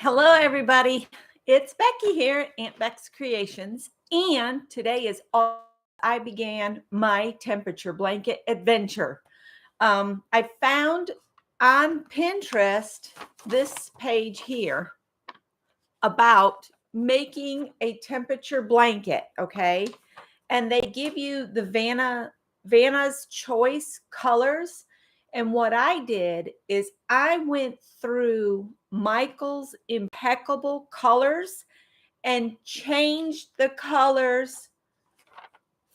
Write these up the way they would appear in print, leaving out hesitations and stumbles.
Hello, everybody. It's Becky here at Aunt Beck's Creations, and today is I began my temperature blanket adventure. I found on Pinterest this page here about making a temperature blanket. Okay, and they give you the Vanna's Choice colors. And what I did is I went through Michael's Impeccable Colors and changed the colors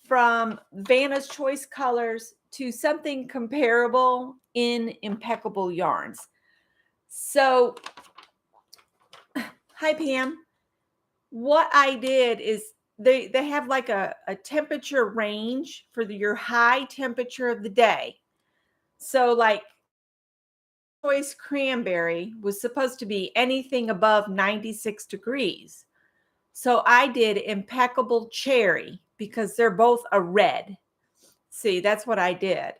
from Vanna's Choice colors to something comparable in Impeccable Yarns. So, hi Pam. What I did is they have like a temperature range for your high temperature of the day. So like choice cranberry was supposed to be anything above 96 degrees. So I did impeccable cherry because they're both a red. See, that's what I did.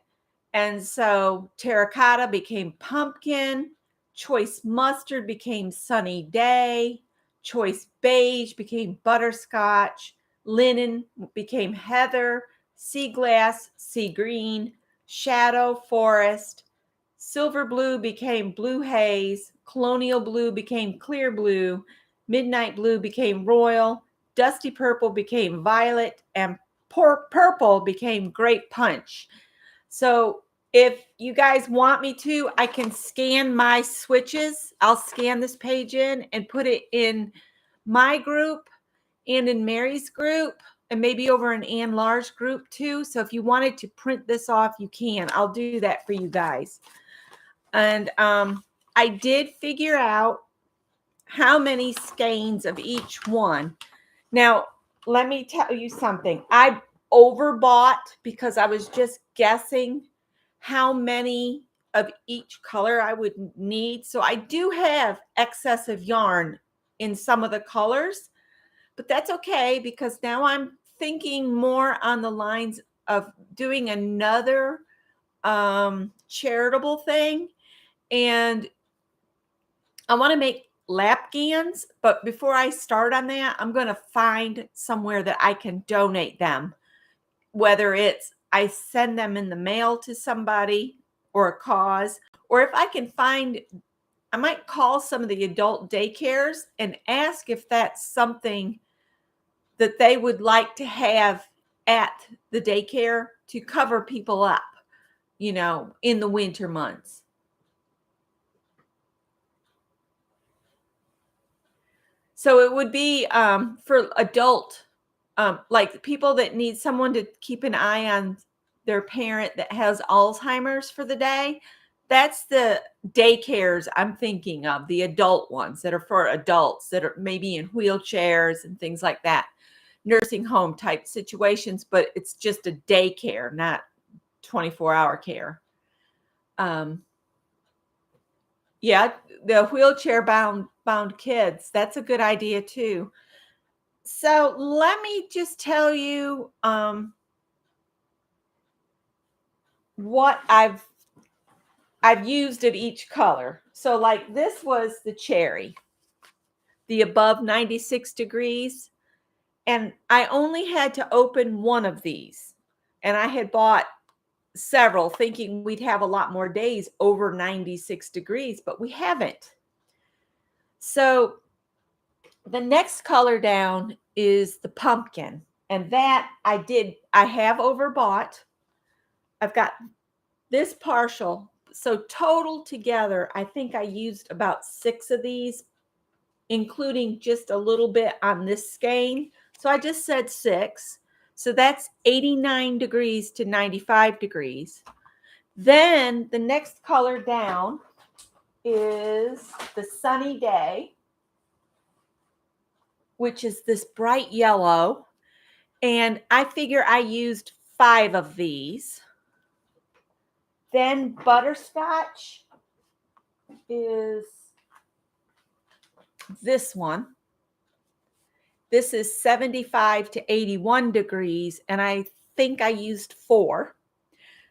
And so terracotta became pumpkin, choice mustard became sunny day, choice beige became butterscotch, linen became heather, sea glass, sea green, shadow forest, silver blue became blue haze, colonial blue became clear blue, midnight blue became royal, dusty purple became violet, and purple became grape punch. So if you guys want me to, I can scan my switches. I'll scan this page in and put it in my group and in Mary's group and maybe over in Ann Lar's group too. So if you wanted to print this off, you can. I'll do that for you guys. And I did figure out how many skeins of each one. Now, let me tell you something. I overbought because I was just guessing how many of each color I would need. So I do have excess of yarn in some of the colors, but that's okay because now I'm thinking more on the lines of doing another charitable thing. And I want to make lap gans, but before I start on that, I'm going to find somewhere that I can donate them, whether it's I send them in the mail to somebody or a cause, or if I can find, I might call some of the adult daycares and ask if that's something that they would like to have at the daycare to cover people up, in the winter months. So it would be for adult, like people that need someone to keep an eye on their parent that has Alzheimer's for the day. That's the daycares I'm thinking of, the adult ones that are for adults that are maybe in wheelchairs and things like that, nursing home type situations, but it's just a daycare, not 24-hour care. Yeah, the wheelchair bound kids, that's a good idea too. So let me just tell you what I've used of each color. So like this was the cherry, the above 96 degrees. And I only had to open one of these. And I had bought several thinking we'd have a lot more days over 96 degrees, but we haven't. So the next color down is the pumpkin. And that I have overbought. I've got this partial. So total together, I think I used about 6 of these, including just a little bit on this skein. So I just said 6. So that's 89 degrees to 95 degrees. Then the next color down is the sunny day, which is this bright yellow. And I figure I used 5 of these. Then butterscotch is this one. This is 75 to 81 degrees, and I think I used 4.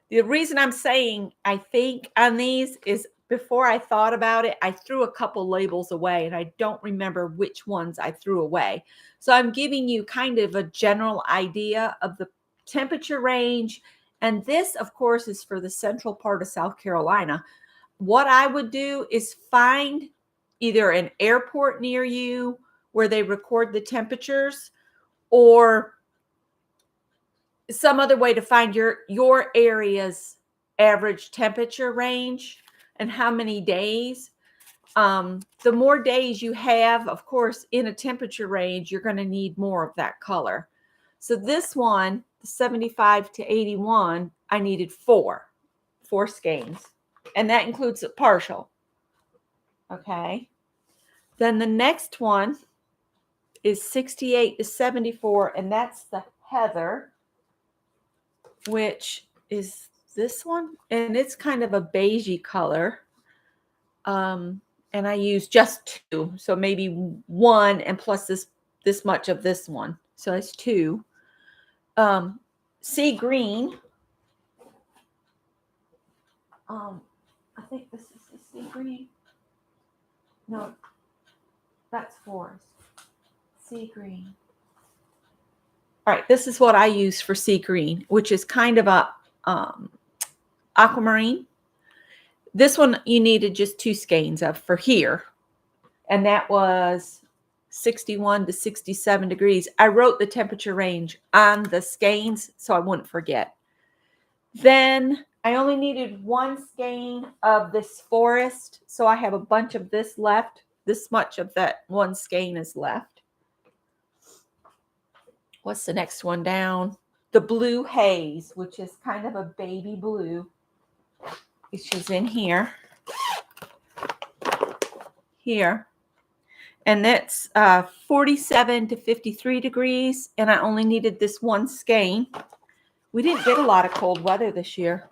The reason I'm saying I think on these is before I thought about it, I threw a couple labels away and I don't remember which ones I threw away. So I'm giving you kind of a general idea of the temperature range. And this, of course, is for the central part of South Carolina. What I would do is find either an airport near you where they record the temperatures, or some other way to find your area's average temperature range and how many days. The more days you have, of course, in a temperature range, you're going to need more of that color. So this one, the 75 to 81, I needed four skeins, and that includes a partial. Okay. Then the next one is 68 to 74, and that's the heather, which is this one, and it's kind of a beigey color. And I use just two, so maybe one and plus this much of this one, so that's two. Sea green. I think this is the sea green. No, that's forest. Sea green. All right, this is what I use for sea green, which is kind of a aquamarine. This one you needed just two skeins of for here, and that was 61 to 67 degrees. I wrote the temperature range on the skeins so I wouldn't forget. Then I only needed one skein of this forest, so I have a bunch of this left. This much of that one skein is left. What's the next one down? The blue haze, which is kind of a baby blue, which is in here. Here. And that's 47 to 53 degrees, and I only needed this one skein. We didn't get a lot of cold weather this year.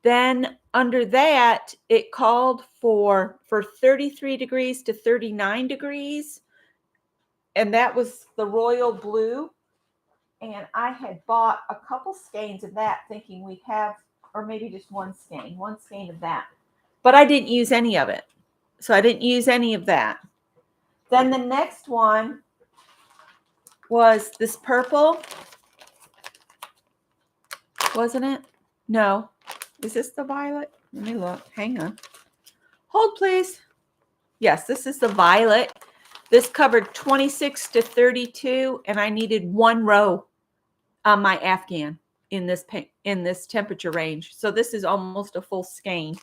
Then under that, it called for 33 degrees to 39 degrees, and that was the royal blue. And I had bought a couple skeins of that thinking we'd have, or maybe just one skein of that. But I didn't use any of it. So I didn't use any of that. Then the next one was this purple. Wasn't it? No. Is this the violet? Let me look. Hang on. Hold, please. Yes, this is the violet. This covered 26 to 32, and I needed one row on my Afghan in this temperature range. So this is almost a full skein.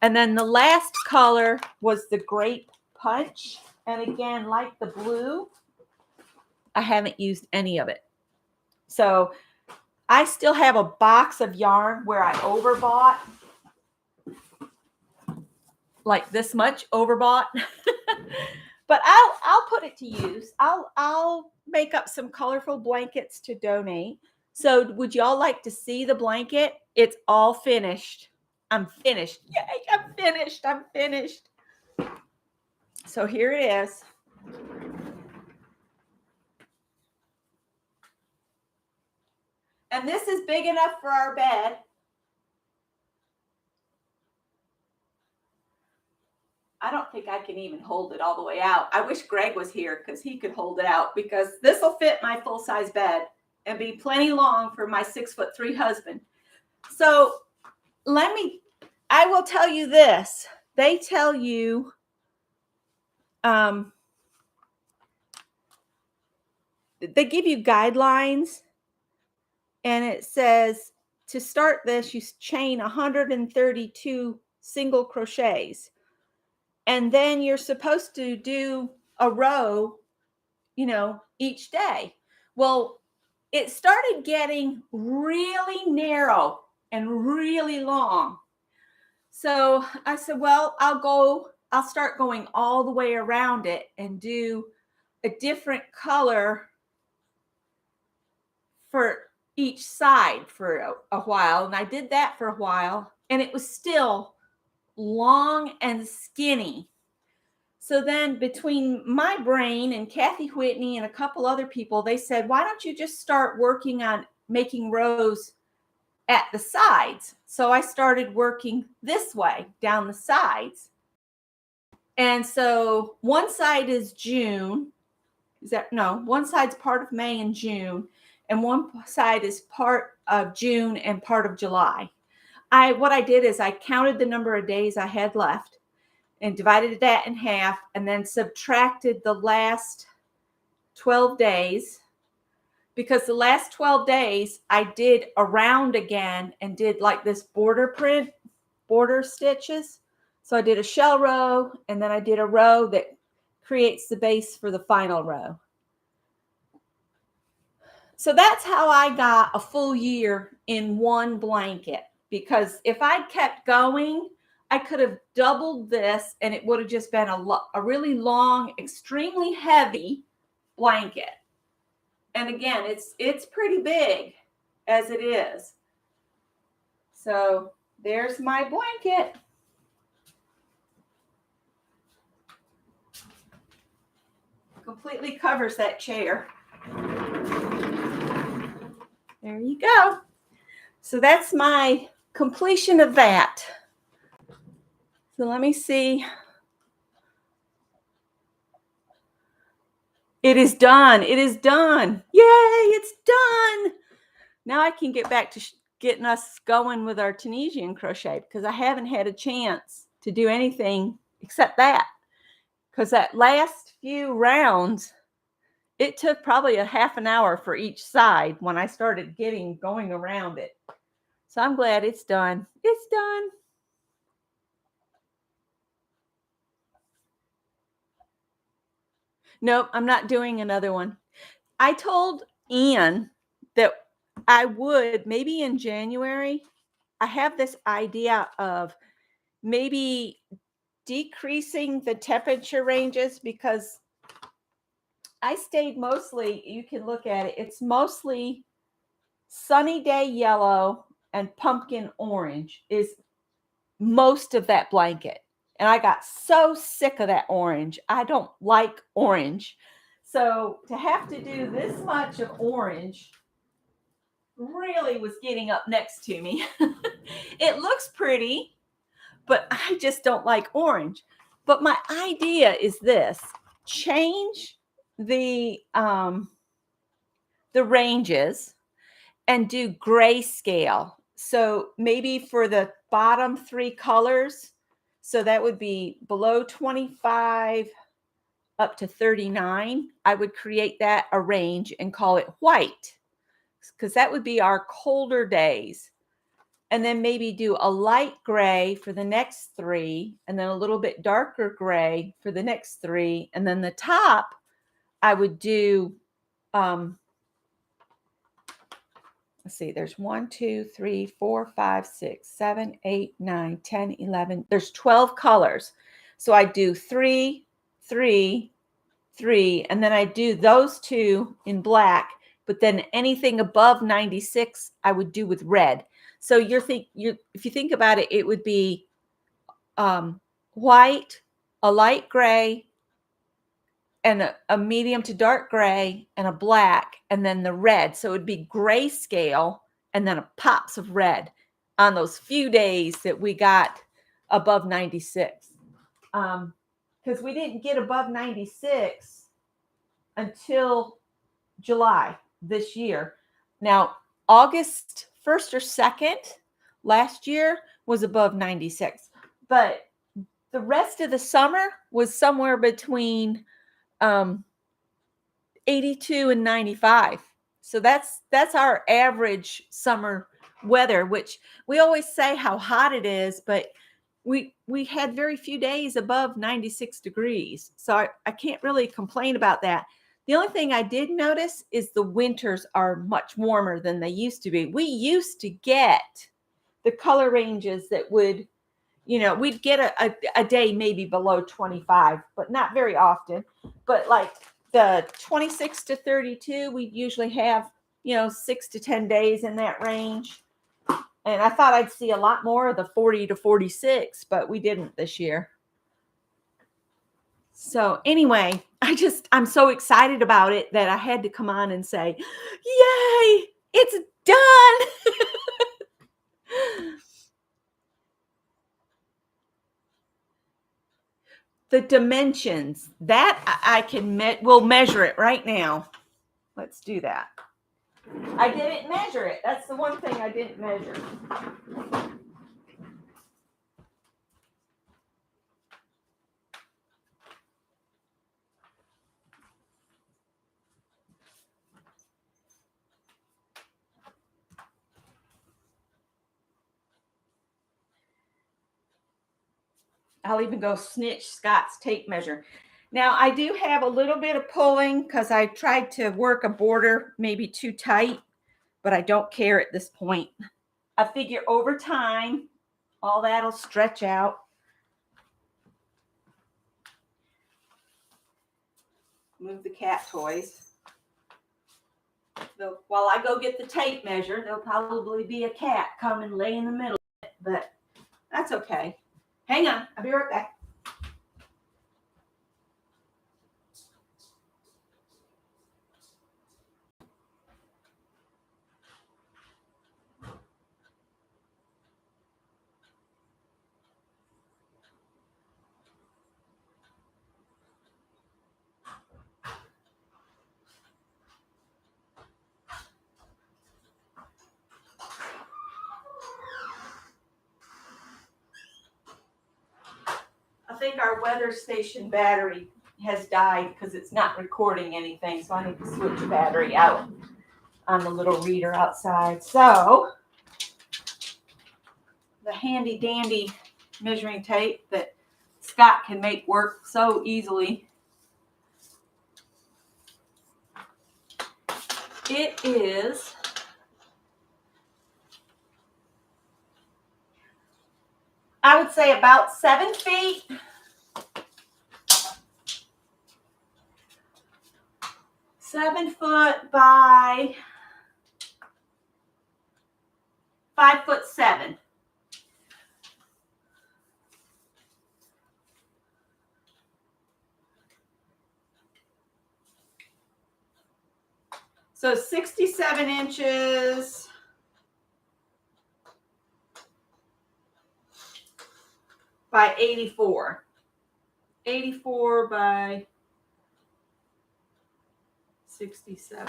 And then the last color was the grape punch. And again, like the blue, I haven't used any of it. So I still have a box of yarn where I overbought. Like this much overbought. But I'll put it to use. I'll make up some colorful blankets to donate. So would y'all like to see the blanket? It's all finished. I'm finished. Yay, I'm finished. I'm finished. So here it is. And this is big enough for our bed. I don't think I can even hold it all the way out. I wish Greg was here because he could hold it out, because this will fit my full-size bed and be plenty long for my 6'3" husband. So I will tell you this. They tell you they give you guidelines, and it says to start this, you chain 132 single crochets. And then you're supposed to do a row, each day. Well, it started getting really narrow and really long. So I said, well, I'll start going all the way around it and do a different color for each side for a while. And I did that for a while, and it was still long and skinny. So then between my brain and Kathy Whitney and a couple other people, they said, why don't you just start working on making rows at the sides. So I started working this way down the sides. And so one side is June. One side's part of May and June, and one side is part of June and part of July. What I did is I counted the number of days I had left and divided that in half, and then subtracted the last 12 days, because the last 12 days I did a round again and did like this border stitches. So I did a shell row, and then I did a row that creates the base for the final row. So that's how I got a full year in one blanket, because if I kept going, I could have doubled this and it would have just been a really long, extremely heavy blanket. And again, it's pretty big as it is. So there's my blanket. Completely covers that chair. There you go. So that's my completion of that. So let me see. It is done. It is done. Yay, it's done. Now I can get back to getting us going with our Tunisian crochet, because I haven't had a chance to do anything except that. Because that last few rounds, it took probably a half an hour for each side when I started going around it. So I'm glad it's done. It's done. Nope, I'm not doing another one. I told Ian that I would, maybe in January. I have this idea of maybe decreasing the temperature ranges, because I stayed mostly, you can look at it, it's mostly sunny day yellow and pumpkin orange is most of that blanket. And I got so sick of that orange. I don't like orange. So to have to do this much of orange really was getting up next to me. It looks pretty, but I just don't like orange. But my idea is this: change the ranges and do grayscale. So maybe for the bottom three colors, so that would be below 25 up to 39, I would create that a range and call it white, because that would be our colder days. And then maybe do a light gray for the next three, and then a little bit darker gray for the next three. And then the top, I would do, let's see, there's 1, 2, 3, 4, 5, 6, 7, 8, 9, 10, 11. There's 12 colors. So I do 3, 3, 3, and then I do those two in black, but then anything above 96, I would do with red. So if you think about it, it would be white, a light gray, and a medium to dark gray, and a black, and then the red. So it would be grayscale, and then a pops of red on those few days that we got above 96. Because we didn't get above 96 until July this year. Now, August 1st or 2nd last year was above 96, but the rest of the summer was somewhere between 82 and 95. So that's our average summer weather, which we always say how hot it is, but we had very few days above 96 degrees. So I can't really complain about that. The only thing I did notice is the winters are much warmer than they used to be. We used to get the color ranges that would, we'd get a day maybe below 25, but not very often. But like the 26 to 32, we usually have, 6 to 10 days in that range. And I thought I'd see a lot more of the 40 to 46, but we didn't this year. So anyway, I'm so excited about it that I had to come on and say, yay, it's done. the dimensions that I can we'll measure it right now. Let's do that. I didn't measure it. That's the one thing I didn't measure. I'll even go snitch Scott's tape measure. Now I do have a little bit of pulling because I tried to work a border maybe too tight, but I don't care at this point. I figure over time, all that'll stretch out. Move the cat toys. So while I go get the tape measure, there'll probably be a cat come and lay in the middle of it, but that's okay. Hang on, I'll be right back. I think our weather station battery has died because it's not recording anything, so I need to switch the battery out on the little reader outside. So the handy dandy measuring tape that Scott can make work so easily. It is I would say about 7 feet. Seven foot by 5'7". So 67 inches by 84. 84 by 67.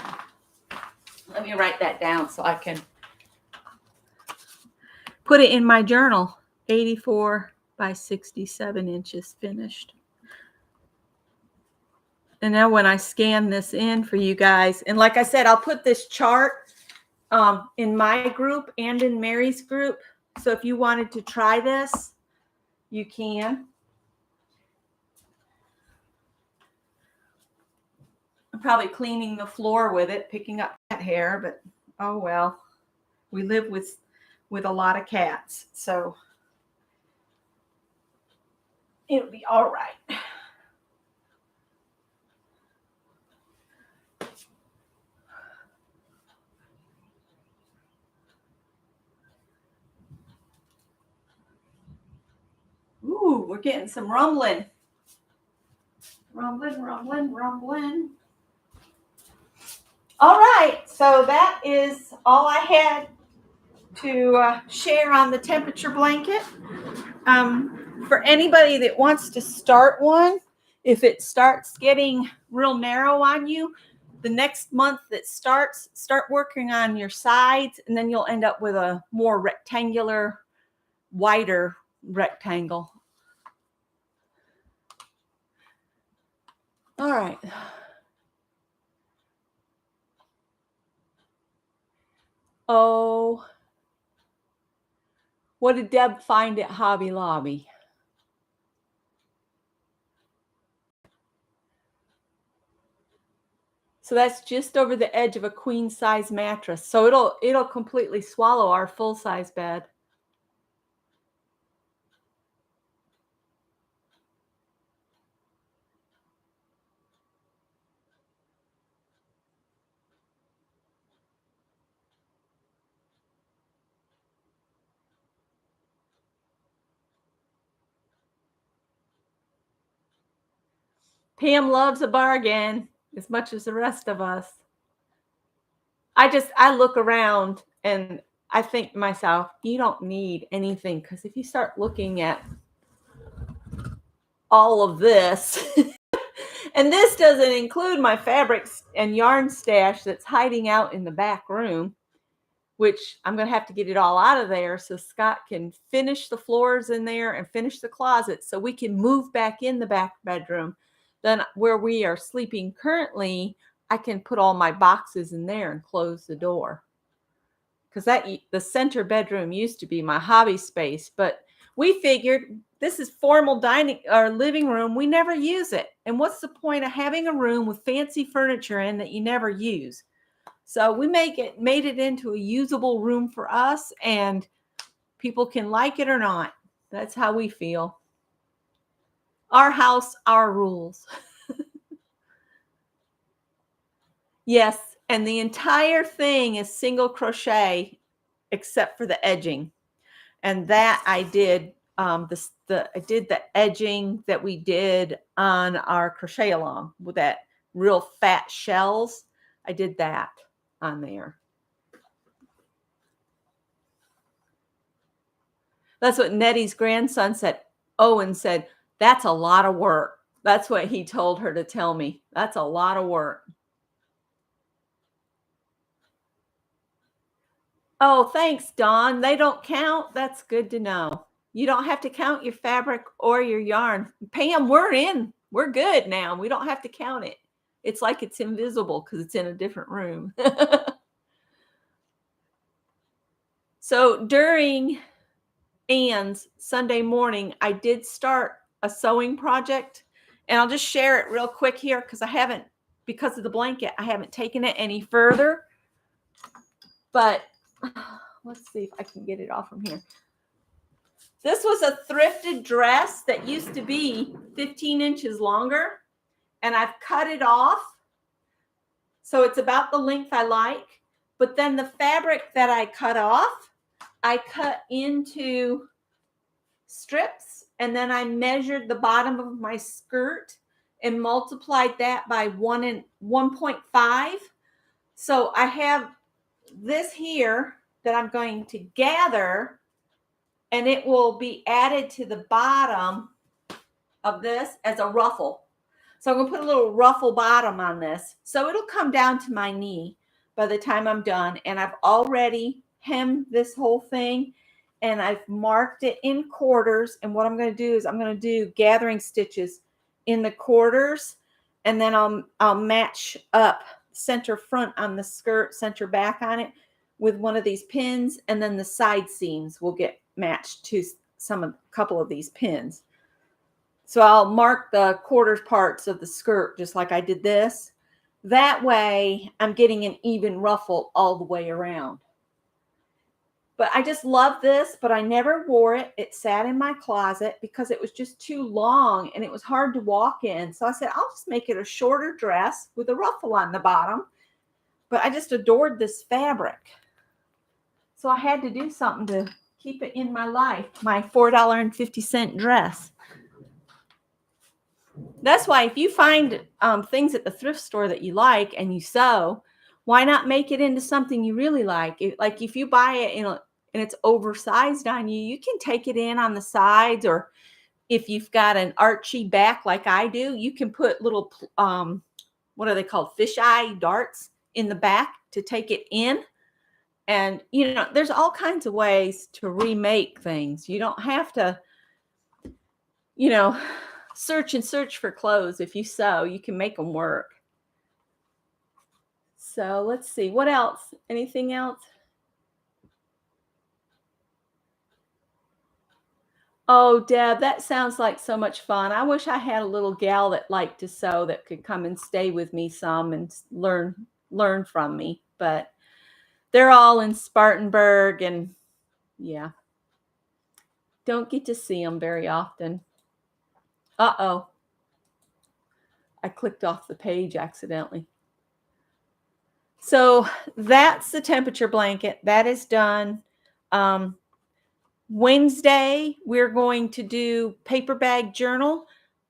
Let me write that down so I can put it in my journal. 84 by 67 inches finished. And now when I scan this in for you guys, and like I said, I'll put this chart in my group and in Mary's group. So if you wanted to try this, you can. I'm probably cleaning the floor with it, picking up cat hair, but oh well. We live with a lot of cats, so it'll be all right. Ooh, we're getting some rumbling. Rumbling. All right, so that is all I had to share on the temperature blanket. For anybody that wants to start one, if it starts getting real narrow on you, the next month that starts, start working on your sides, and then you'll end up with a more rectangular, wider rectangle. All right. Oh, what did Deb find at Hobby Lobby? So that's just over the edge of a queen size mattress. So it'll completely swallow our full size bed. Pam loves a bargain as much as the rest of us. I look around and I think to myself, you don't need anything, because if you start looking at all of this. And this doesn't include my fabrics and yarn stash that's hiding out in the back room, which I'm going to have to get it all out of there so Scott can finish the floors in there and finish the closet so we can move back in the back bedroom. Then where we are sleeping currently, I can put all my boxes in there and close the door. Because the center bedroom used to be my hobby space, but we figured this is formal dining or living room. We never use it. And what's the point of having a room with fancy furniture in that you never use? So we made it into a usable room for us, and people can like it or not. That's how we feel. Our house, our rules. Yes, and the entire thing is single crochet except for the edging. And that I did I did the edging that we did on our crochet along with that real fat shells. I did that on there. That's what Nettie's grandson said. Owen said, "That's a lot of work." That's what he told her to tell me. That's a lot of work. Oh, thanks, Dawn. They don't count. That's good to know. You don't have to count your fabric or your yarn. Pam, we're in. We're good now. We don't have to count it. It's like it's invisible because it's in a different room. So during Anne's Sunday morning, I did start a sewing project, and I'll just share it real quick here because of the blanket, I haven't taken it any further. But let's see if I can get it off from here. This was a thrifted dress that used to be 15 inches longer, and I've cut it off. So it's about the length I like. But then the fabric that I cut off, I cut into strips, and then I measured the bottom of my skirt and multiplied that by 1.5. So I have this here that I'm going to gather, and it will be added to the bottom of this as a ruffle. So I'm going to put a little ruffle bottom on this. So it'll come down to my knee by the time I'm done. And I've already hemmed this whole thing, and I've marked it in quarters. And what I'm going to do is I'm going to do gathering stitches in the quarters, and then I'll match up center front on the skirt, center back on it with one of these pins, and then the side seams will get matched to a couple of these pins. So I'll mark the quarters parts of the skirt just like I did this. That way I'm getting an even ruffle all the way around. But I just love this, but I never wore it. It sat in my closet because it was just too long and it was hard to walk in. So I said, I'll just make it a shorter dress with a ruffle on the bottom. But I just adored this fabric. So I had to do something to keep it in my life, my $4.50 dress. That's why if you find things at the thrift store that you like and you sew, why not make it into something you really like? If you buy it and it's oversized on you, you can take it in on the sides, or if you've got an archy back like I do, you can put little, what are they called? Fisheye darts in the back to take it in. And, there's all kinds of ways to remake things. You don't have to, search for clothes. If you sew, you can make them work. So let's see. What else? Anything else? Oh, Deb, that sounds like so much fun. I wish I had a little gal that liked to sew that could come and stay with me some and learn from me. But they're all in Spartanburg, and yeah, don't get to see them very often. Uh-oh. I clicked off the page accidentally. So that's the temperature blanket. That is done. Wednesday, we're going to do paper bag journal.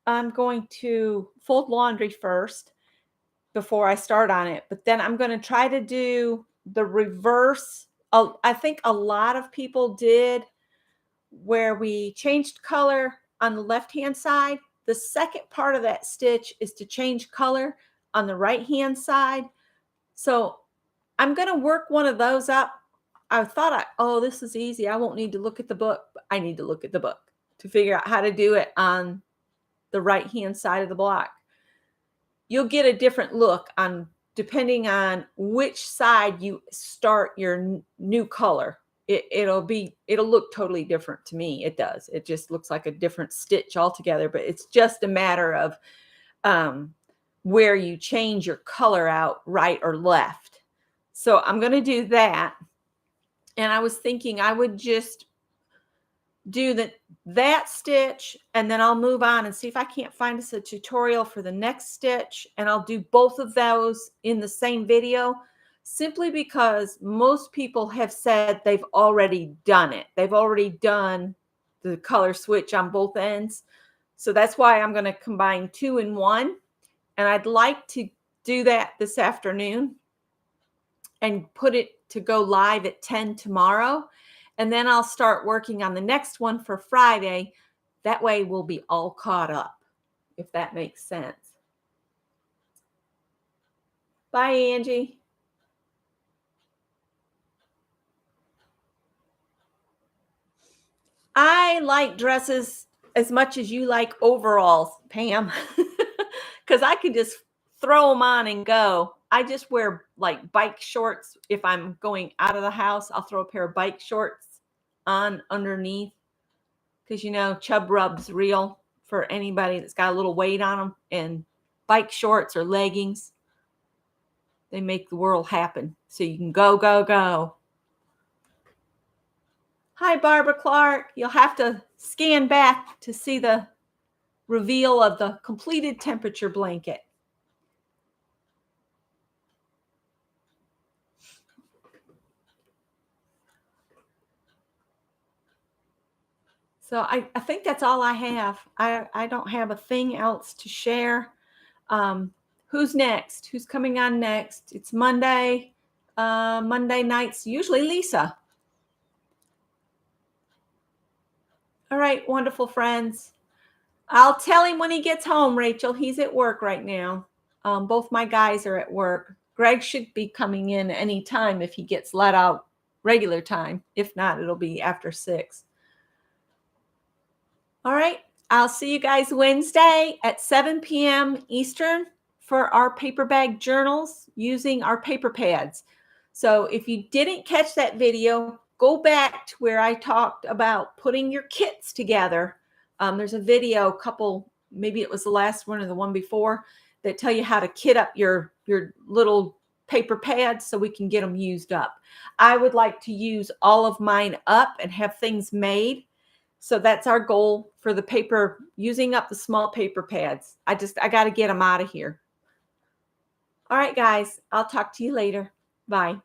I'm going to fold laundry first before I start on it. But then I'm going to try to do the reverse. I think a lot of people did where we changed color on the left-hand side The second part of that stitch is to change color on the right-hand side. So I'm going to work one of those up. I thought, oh, this is easy. I won't need to look at the book. But I need to look at the book to figure out how to do it on the right-hand side of the block. You'll get a different look on depending on which side you start your new color. It'll look totally different to me. It does. It just looks like a different stitch altogether, but it's just a matter of where you change your color out, right or left. So I'm going to do that. And I was thinking I would just do that stitch, and then I'll move on and see if I can't find us a tutorial for the next stitch, and I'll do both of those in the same video, simply because most people have said they've already done it. They've already done the color switch on both ends. So that's why I'm going to combine 2 in 1, and I'd like to do that this afternoon and put it to go live at 10 tomorrow. And then I'll start working on the next one for Friday. That way we'll be all caught up, if that makes sense. Bye, Angie. I like dresses as much as you like overalls, Pam, because I can just throw them on and go. I just wear like bike shorts. If I'm going out of the house, I'll throw a pair of bike shorts on underneath, because chub rub's real for anybody that's got a little weight on them, and bike shorts or leggings, they make the world happen. So you can go, go, go. Hi, Barbara Clark. You'll have to scan back to see the reveal of the completed temperature blanket. So I think that's all I have. I don't have a thing else to share. Who's next? Who's coming on next? It's Monday. Monday nights, usually Lisa. All right, wonderful friends. I'll tell him when he gets home, Rachel. He's at work right now. Both my guys are at work. Greg should be coming in any time if he gets let out regular time. If not, it'll be after 6. All right. I'll see you guys Wednesday at 7 p.m. Eastern for our paper bag journals using our paper pads. So if you didn't catch that video, go back to where I talked about putting your kits together. There's a video, maybe it was the last one or the one before, that tell you how to kit up your little paper pads so we can get them used up. I would like to use all of mine up and have things made. So that's our goal for the paper, using up the small paper pads. I got to get them out of here. All right, guys, I'll talk to you later. Bye.